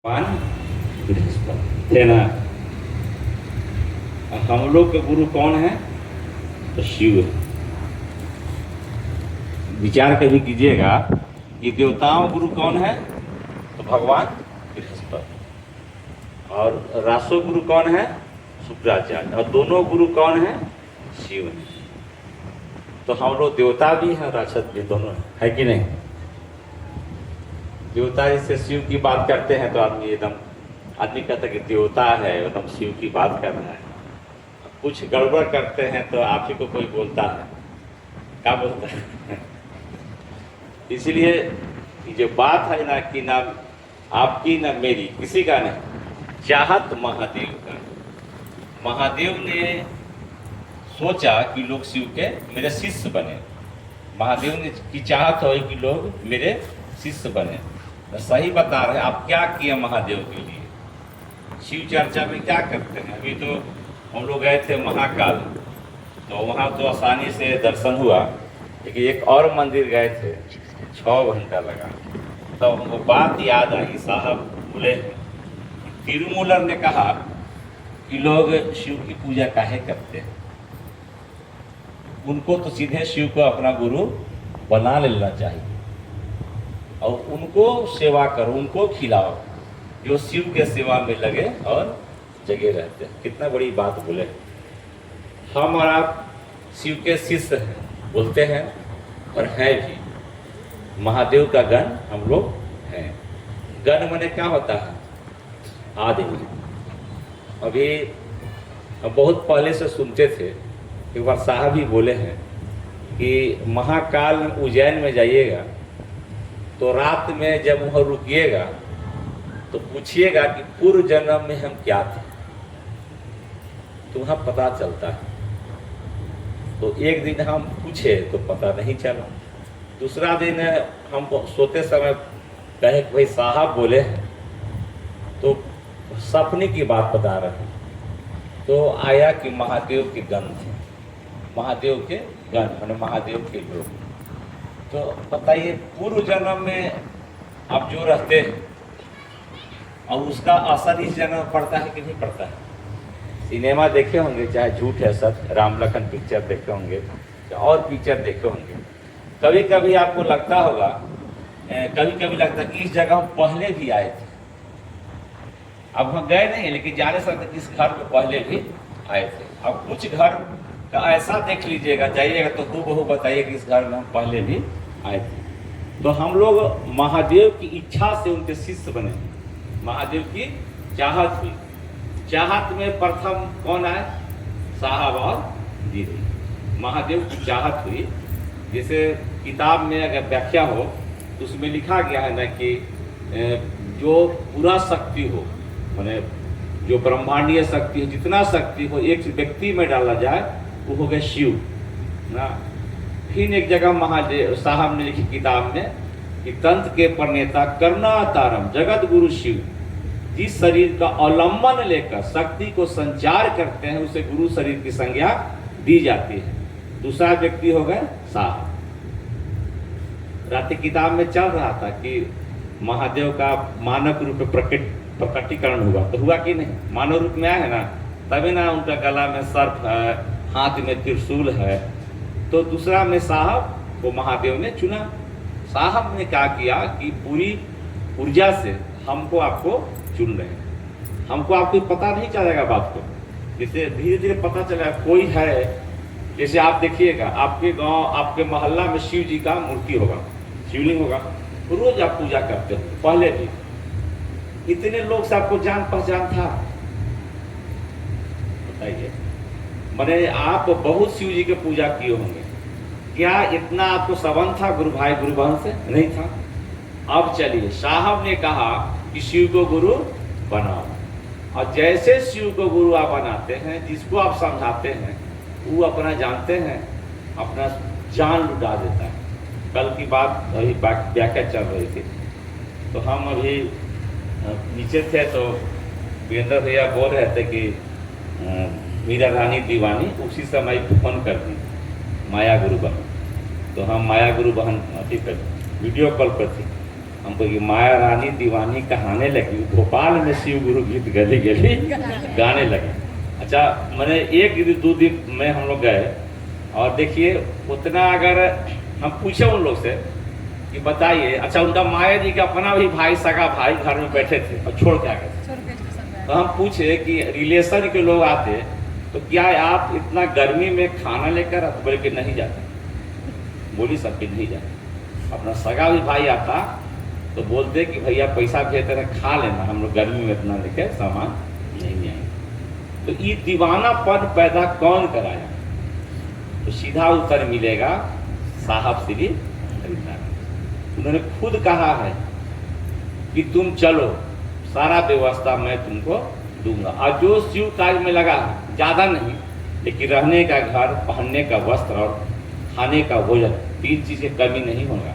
भगवान बृहस्पति थे ना। हम लोग के गुरु कौन है? तो शिव है। विचार कभी कीजिएगा कि देवताओं गुरु कौन है? तो भगवान बृहस्पति। और रासो गुरु कौन है? शुक्राचार्य। और दोनों गुरु कौन है? शिव है। तो हम लोग देवता भी हैं, राक्षस भी, दोनों है कि नहीं? देवता जैसे शिव की बात करते हैं तो आदमी कहता है कि देवता है, एकदम शिव की बात कर रहा है। कुछ गड़बड़ करते हैं तो आप ही को कोई बोलता है, क्या बोलता है? इसलिए जो बात है ना कि ना आपकी ना मेरी, किसी का नहीं, चाहत महादेव का। महादेव ने सोचा कि लोग शिव के मेरे शिष्य बने। महादेव ने की चाहत हो कि लोग मेरे शिष्य बने। तो सही बता रहे हैं। आप क्या किए महादेव के लिए? शिव चर्चा में क्या करते हैं? अभी तो हम लोग गए थे महाकाल, तो वहाँ तो आसानी से दर्शन हुआ, लेकिन एक और मंदिर गए थे, 6 घंटा लगा। तो हमको बात याद आई, साहब बोले तिरुमूलर ने कहा कि लोग शिव की पूजा काहे करते हैं? उनको तो सीधे शिव को अपना गुरु बना लेना चाहिए और उनको सेवा करो, उनको खिलाओ, जो शिव के सेवा में लगे और जगे रहते हैं। कितना बड़ी बात बोले। हम और आप शिव के शिष्य हैं, बोलते हैं और हैं भी। महादेव का गण हम लोग हैं। गण माने क्या होता है? आदमी। अभी हम बहुत पहले से सुनते थे, एक बार साहब ही बोले हैं कि महाकाल में उज्जैन में जाइएगा तो रात में जब वहाँ रुकिएगा तो पूछिएगा कि पूर्व जन्म में हम क्या थे, तो वहाँ पता चलता है। तो एक दिन हम पूछे तो पता नहीं चला। दूसरा दिन हम सोते समय कहे कि भाई साहब बोले हैं, तो सपने की बात बता रहे हैं। तो आया कि महादेव के गण थे, महादेव के गण माने महादेव के लोग। तो बताइए, पूर्व जन्म में आप जो रहते हैं और उसका असर इस जन्म में पड़ता है कि नहीं पड़ता है? सिनेमा देखे होंगे, चाहे झूठ है सच, राम लखन पिक्चर देखे होंगे और पिक्चर देखे होंगे। कभी कभी आपको लगता होगा, कभी कभी लगता है कि इस जगह पहले भी आए थे। अब हम गए नहीं, लेकिन जाने सकते कि इस घर में पहले भी आए थे। अब कुछ घर का ऐसा देख लीजिएगा, जाइएगा तो हूबहू बताइए कि इस घर में हम पहले भी आए थे। तो हम लोग महादेव की इच्छा से उनके शिष्य बने। महादेव की चाहत हुई। चाहत में प्रथम कौन आए? साहब और दीदी। महादेव की चाहत हुई। जैसे किताब में अगर व्याख्या हो तो उसमें लिखा गया है ना कि जो पूरा शक्ति हो, माने जो ब्रह्मांडीय शक्ति हो, जितना शक्ति हो एक व्यक्ति में डाला जाए वो हो गया शिव ना। फिर एक जगह महादेव साहब ने लिखी किताब में कि तंत्र के प्रणेता करुणातारम जगत गुरु शिव, जिस शरीर का अवलंबन लेकर शक्ति को संचार करते हैं उसे गुरु शरीर की संज्ञा दी जाती है। दूसरा व्यक्ति हो गए साहब। रात किताब में चल रहा था कि महादेव का मानव रूप में प्रकटीकरण हुआ, तो हुआ कि नहीं? मानव रूप में आया है ना, तभी ना उनका गला में सर्प है, हाथ में त्रिशूल है। तो दूसरा में साहब को महादेव ने चुना। साहब ने क्या किया कि पूरी ऊर्जा से हमको आपको चुन रहे हैं। हमको आपको पता नहीं चलेगा बात को, जैसे धीरे धीरे पता चलेगा कोई है। जैसे आप देखिएगा, आपके गांव, आपके मोहल्ला में शिव जी का मूर्ति होगा, शिवलिंग होगा, तो रोज आप पूजा करते हो। पहले भी इतने लोग से आपको जान पहचान था? बताइए। मैंने आप बहुत शिव जी के पूजा किए होंगे, क्या इतना आपको संबंध था गुरु भाई गुरु बहन से? नहीं था। अब चलिए, साहब ने कहा कि शिव को गुरु बनाओ, और जैसे शिव को गुरु आप बनाते हैं, जिसको आप समझाते हैं वो अपना जानते हैं, अपना जान लुटा देता है। कल की बात अभी व्याख्या चल रही थी, तो हम अभी नीचे थे तो वीरेंद्र भैया बोल रहे थे कि मीरा रानी दीवानी। उसी समय फोन कर दी माया गुरु बहन, तो हम माया गुरु बहन अभी पर वीडियो कॉल पर थी। हमको ये माया रानी दीवानी कहाने लगी, भोपाल में शिव गुरु गीत गली गली गाने लगे। अच्छा, मैंने 1-2 दिन में हम लोग गए और देखिए उतना अगर हम पूछे उन लोग से कि बताइए, अच्छा उनका माया जी का अपना भी भाई, सगा भाई घर में बैठे थे और छोड़ के आ गए थे। तो हम पूछे कि रिलेशन के लोग आते तो क्या आप इतना गर्मी में खाना लेकर आते? बोले कि नहीं जाते। बोली सबके नहीं जाते। अपना सगा भी भाई आता तो बोलते कि भैया पैसा भेजते रहे, खा लेना, हम लोग गर्मी में इतना लेके सामान नहीं आएंगे। तो ये दीवानापन पैदा कौन कराया? तो सीधा उत्तर मिलेगा साहब श्री हरिनारायण। उन्होंने खुद कहा है कि तुम चलो, सारा व्यवस्था मैं तुमको दूंगा। और जो शिव कार्य में लगा, ज़्यादा नहीं, लेकिन रहने का घर, पहनने का वस्त्र और खाने का भोजन, 3 चीज़ की कमी नहीं होगा।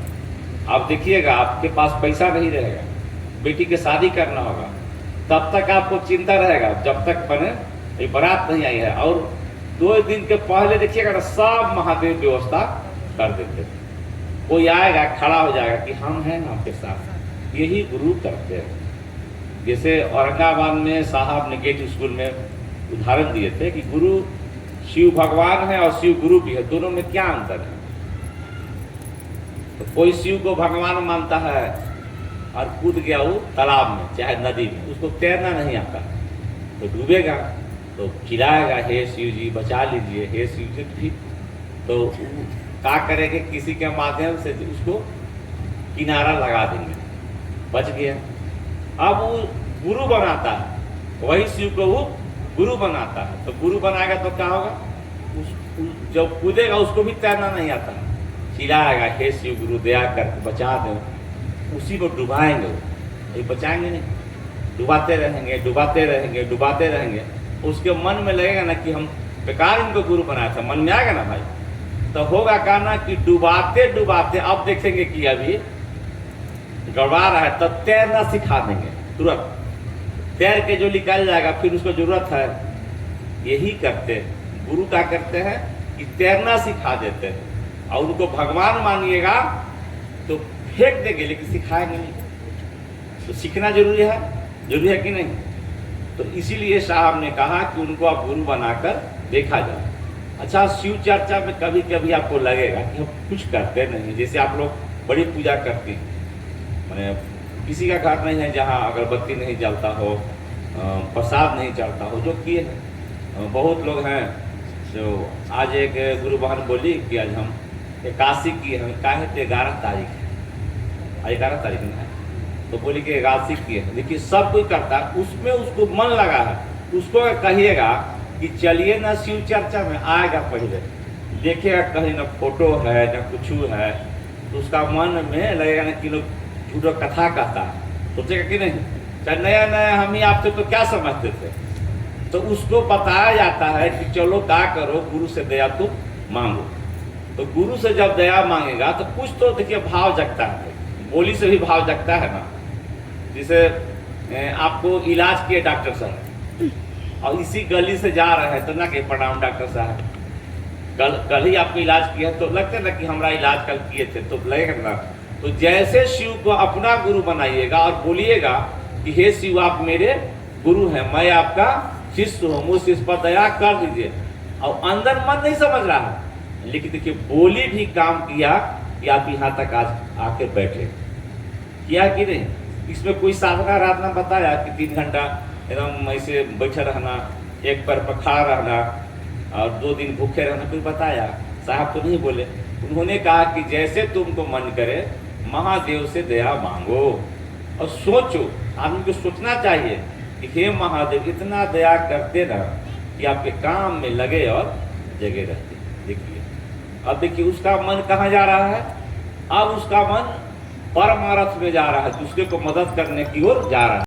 आप देखिएगा, आपके पास पैसा नहीं रहेगा, बेटी की शादी करना होगा, तब तक आपको चिंता रहेगा जब तक बने बारात नहीं आई है। और 2 दिन के पहले देखिएगा ना, सब महादेव व्यवस्था कर देते। कोई आएगा, खड़ा हो जाएगा कि हम हैं आपके साथ। यही गुरु करते हैं। जैसे औरंगाबाद में साहब ने गेट स्कूल में उदाहरण दिए थे कि गुरु शिव भगवान है और शिव गुरु भी है, दोनों में क्या अंतर है? तो कोई शिव को भगवान मानता है और कूद गया वो तालाब में, चाहे नदी में, उसको तैरना नहीं आता तो डूबेगा, तो चिल्लाएगा हे शिव जी बचा लीजिए, हे शिव जी ठीक। तो क्या करेंगे? किसी के माध्यम से उसको किनारा लगा देंगे, बच गया। अब वो गुरु बनाता है, वही शिव को वो गुरु बनाता है। तो गुरु बनाएगा तो क्या होगा? जब कूदेगा उसको भी तैरना नहीं आता, चिल्लाएगा हे शिव गुरु दया करके बचा दो, उसी को डुबाएंगे। वो ये बचाएंगे नहीं, डुबाते रहेंगे, डुबाते रहेंगे, डुबाते रहेंगे। उसके मन में लगेगा ना कि हम बेकार इनको गुरु बनाया था, मन में आएगा ना भाई, तो होगा क्या ना कि डुबाते डुबाते अब देखेंगे कि अभी गड़बड़ा रहा है, तब तैरना सिखा देंगे तुरंत। तैर के जो निकल जाएगा फिर उसको जरूरत है। यही करते गुरु क्या करते हैं कि तैरना सिखा देते हैं। और उनको भगवान मानिएगा तो फेंक देंगे, लेकिन सिखाएंगे नहीं। तो सीखना जरूरी है कि नहीं? तो इसीलिए साहब ने कहा कि उनको आप गुरु बनाकर देखा जाए। अच्छा, शिव चर्चा में कभी कभी आपको लगेगा कि हम कुछ करते नहीं। जैसे आप लोग बड़ी पूजा करते हैं, मैंने किसी का घर नहीं है जहाँ अगरबत्ती नहीं जलता हो, प्रसाद नहीं चढ़ता हो, जो किए हैं। बहुत लोग हैं जो आज एक गुरु बहन बोली कि आज हम एकादशी की, हम काहे तो 11 तारीख है, आज 11 तारीख में है, तो बोली कि एकादशी की है। देखिए सब कोई करता है, उसमें उसको मन लगा है, उसको कहिएगा कि चलिए ना शिव चर्चा में, आएगा पहले देखेगा, कहीं ना फोटो है ना कुछ है, तो उसका मन में लगेगा ना कि लोग झूठो कथा कहता है, सोचेगा कि नहीं चाहे नया नया हम ही आपसे तो क्या समझते थे। तो उसको बताया जाता है कि चलो क्या करो, गुरु से दया तुम मांगो। तो गुरु से जब दया मांगेगा तो कुछ तो देखिए भाव जगता है, बोली से भी भाव जगता है ना। जैसे आपको इलाज किए डॉक्टर साहब और इसी गली से जा रहे हैं तो ना कि प्रणाम डॉक्टर साहब, कल ही आपको इलाज किया, तो लगता है ना कि हमारा इलाज कल किए थे, तो लगेगा ना। तो जैसे शिव को अपना गुरु बनाइएगा और बोलिएगा कि हे शिव आप मेरे गुरु हैं, मैं आपका शिष्य हूँ, मुझ शिष्य पर दया कर दीजिए। और अंदर मन नहीं समझ रहा है, लेकिन देखिए बोली भी काम किया कि आप यहाँ तक आज आके बैठे, किया कि नहीं? इसमें कोई साधना राधना बताया कि 3 घंटा एकदम ऐसे बैठे रहना, एक पैर पर खड़ा रहना और 2 दिन भूखे रहना, कोई बताया? साहब तो नहीं बोले। उन्होंने कहा कि जैसे तुमको मन करे महादेव से दया मांगो और सोचो। आदमी को सोचना चाहिए कि हे महादेव इतना दया करते ना कि आपके काम में लगे और जगे रहते। देखिए अब देखिए उसका मन कहाँ जा रहा है? अब उसका मन परमार्थ में जा रहा है, दूसरे को मदद करने की ओर जा रहा है।